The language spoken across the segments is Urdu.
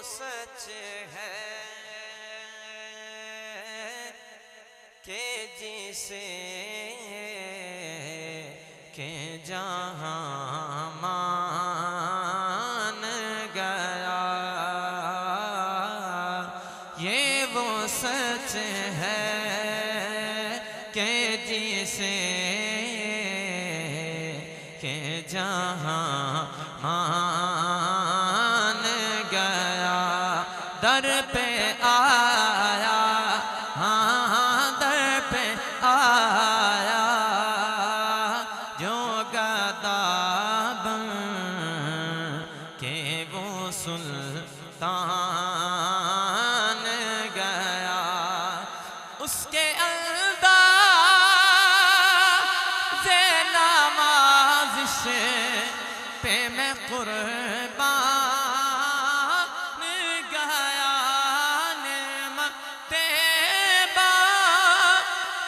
سچ ہے کہ جسے کہ جہاں مان گیا، یہ وہ سچ ہے کہ جسے کہ جہاں مان گیا، در پہ آیا، ہاں در پہ آیا، جو گدا بن کے وہ سلطان گیا، اس کے انداز نوازش پہ میں قربان گیا، نعمت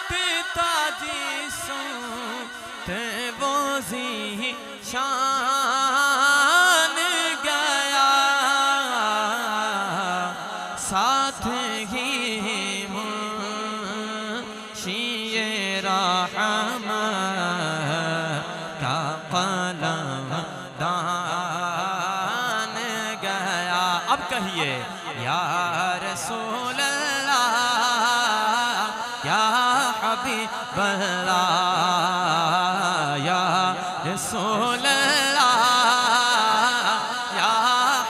پتا جی سنتے وہ ذیشان گیا، ساتھ ہی منشی رحمت کا قلم دان گیا۔ اب کہیے یا رسول اللہ، یا حبیب اللہ، یا رسول اللہ، یا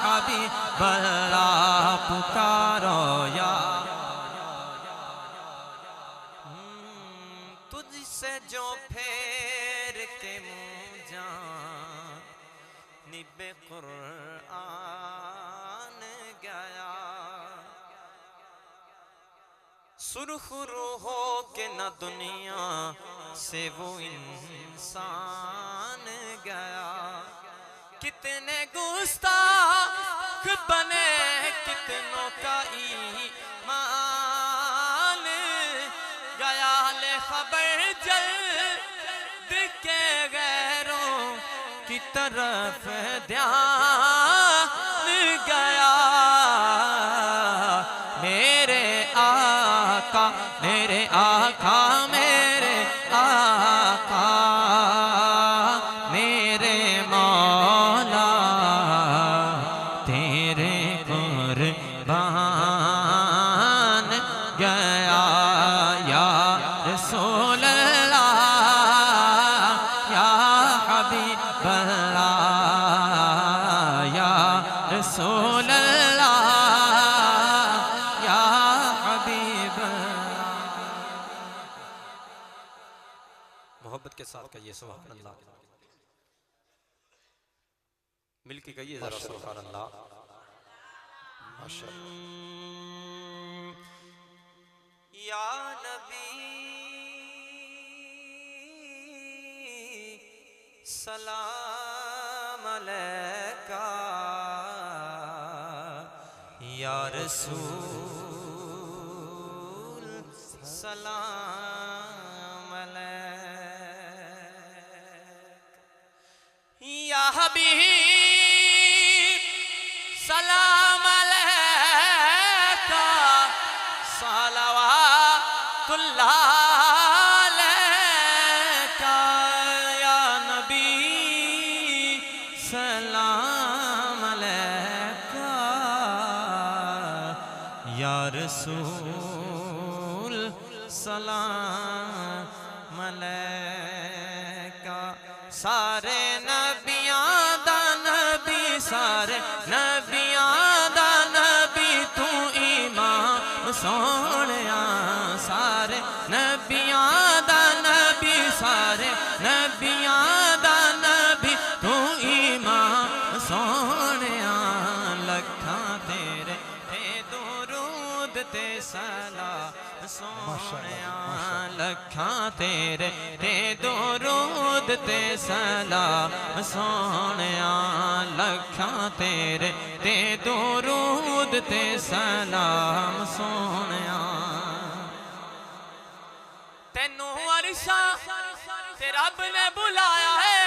حبیب اللہ، پکارو یا تجھ سے جو پھیر کے منہ جانب قرآن گیا، سرخ روح ہو کے نہ دنیا سے وہ انسان گیا، کتنے گستاخ بنے کتنوں کا ایمان گیا، لے خبر جلد کے غیروں کی طرف دھیان گیا، میرے آقا میرے آقا میرے آقا میرے مولا تیرے قربان گیا، یا رسول اللہ، یا حبیب اللہ، یا رسول اللہ، یا حبیب اللہ۔ محبت کے ساتھ کہیے سبحان اللہ، مل کے کہیے ذرا سبحان اللہ، ماشاءاللہ۔ یا نبی سلام علیکہ، یا رسول سلام علیکہ، یا حبیب سلام علیکہ، صلوات اللہ علیکہ، یا نبی سلام علیکہ، یا رسول سلام علیکہ، سارے نبیاں دا نبی، سارے نبیاں دا نبی، تو امام سونیا، سارے نبیاں دا نبی، سارے نبیاں دا نبی، تو امام سونیا، لکھاں تیرے تے درود تے سلام سونیا، لکھاں تیرے تے درود تے سلام سونیا، لکھاں تیرے تے درود تے سلام سونیا، تینوں عرشاں تے رب نے بلایا ہے،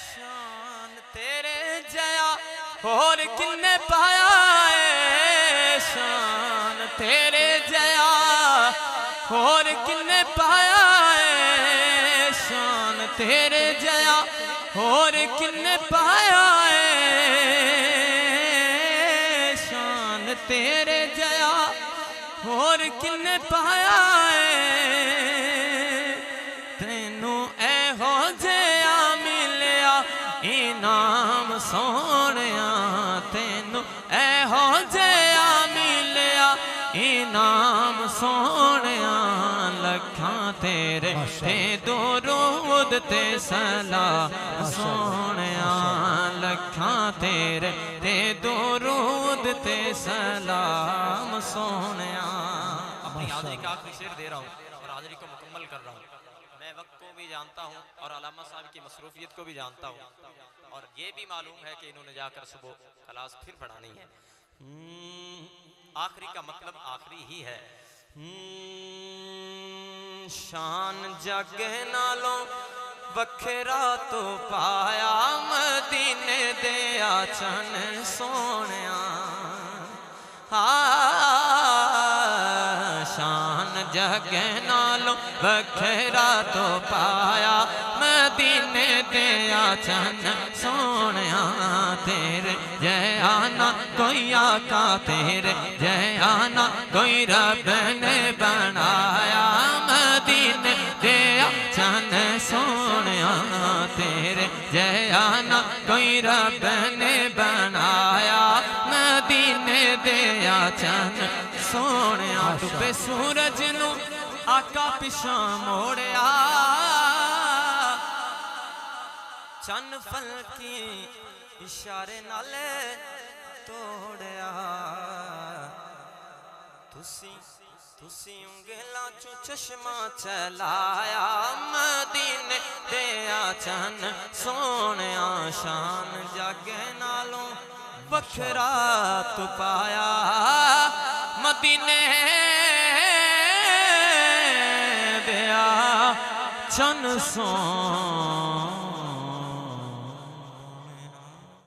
شان تیرے جیا اور کنے پایا اے شان تیرے جیا اور کنے پایا اے شان تیرے جیا اور کنے پایا اے شان تیرے جیا اور کنے پایا اے تینوں اے ہو جیا ملیا انعام سونیا تینوں اے ہو جیا ملیا انعام سونیا لکھاں تیرے تے درود تے سلام سونیا لکھاں تیرے تے درود تے سلام سونیا اپنی حاضری کا آخری شعر دے رہا ہوں اور حاضری کو مکمل کر رہا ہوں میں وقت کو بھی جانتا ہوں اور علامہ صاحب کی مصروفیت کو بھی جانتا ہوں اور یہ بھی معلوم ہے کہ انہوں نے جا کر صبح کلاس پھر پڑھانی ہے آخری کا مطلب آخری ہی ہے شان جگ نالوں وکھرا تو پایا مدینے دے آچن سونیا شان جگ نالوں وکھرا تو پایا مدینے دے آچن سونیا تیرے جیانا کوئی آقا تیرے جیانا کوئی رب نے بنایا مدینے دے آچن سونیا تیرے جیانا کوئی رب نے بنایا مدینے دے آچن سونیا ڈوبے سورج نو آقا پیشاں موڑیا چن فلکی اشارے نالے توڑیا تسی انگلاں چو چشمہ چلایا مدینے دے آچن سونیا شان جگ نالوں وکھرا تو پایا مدینے دے آچن سونیا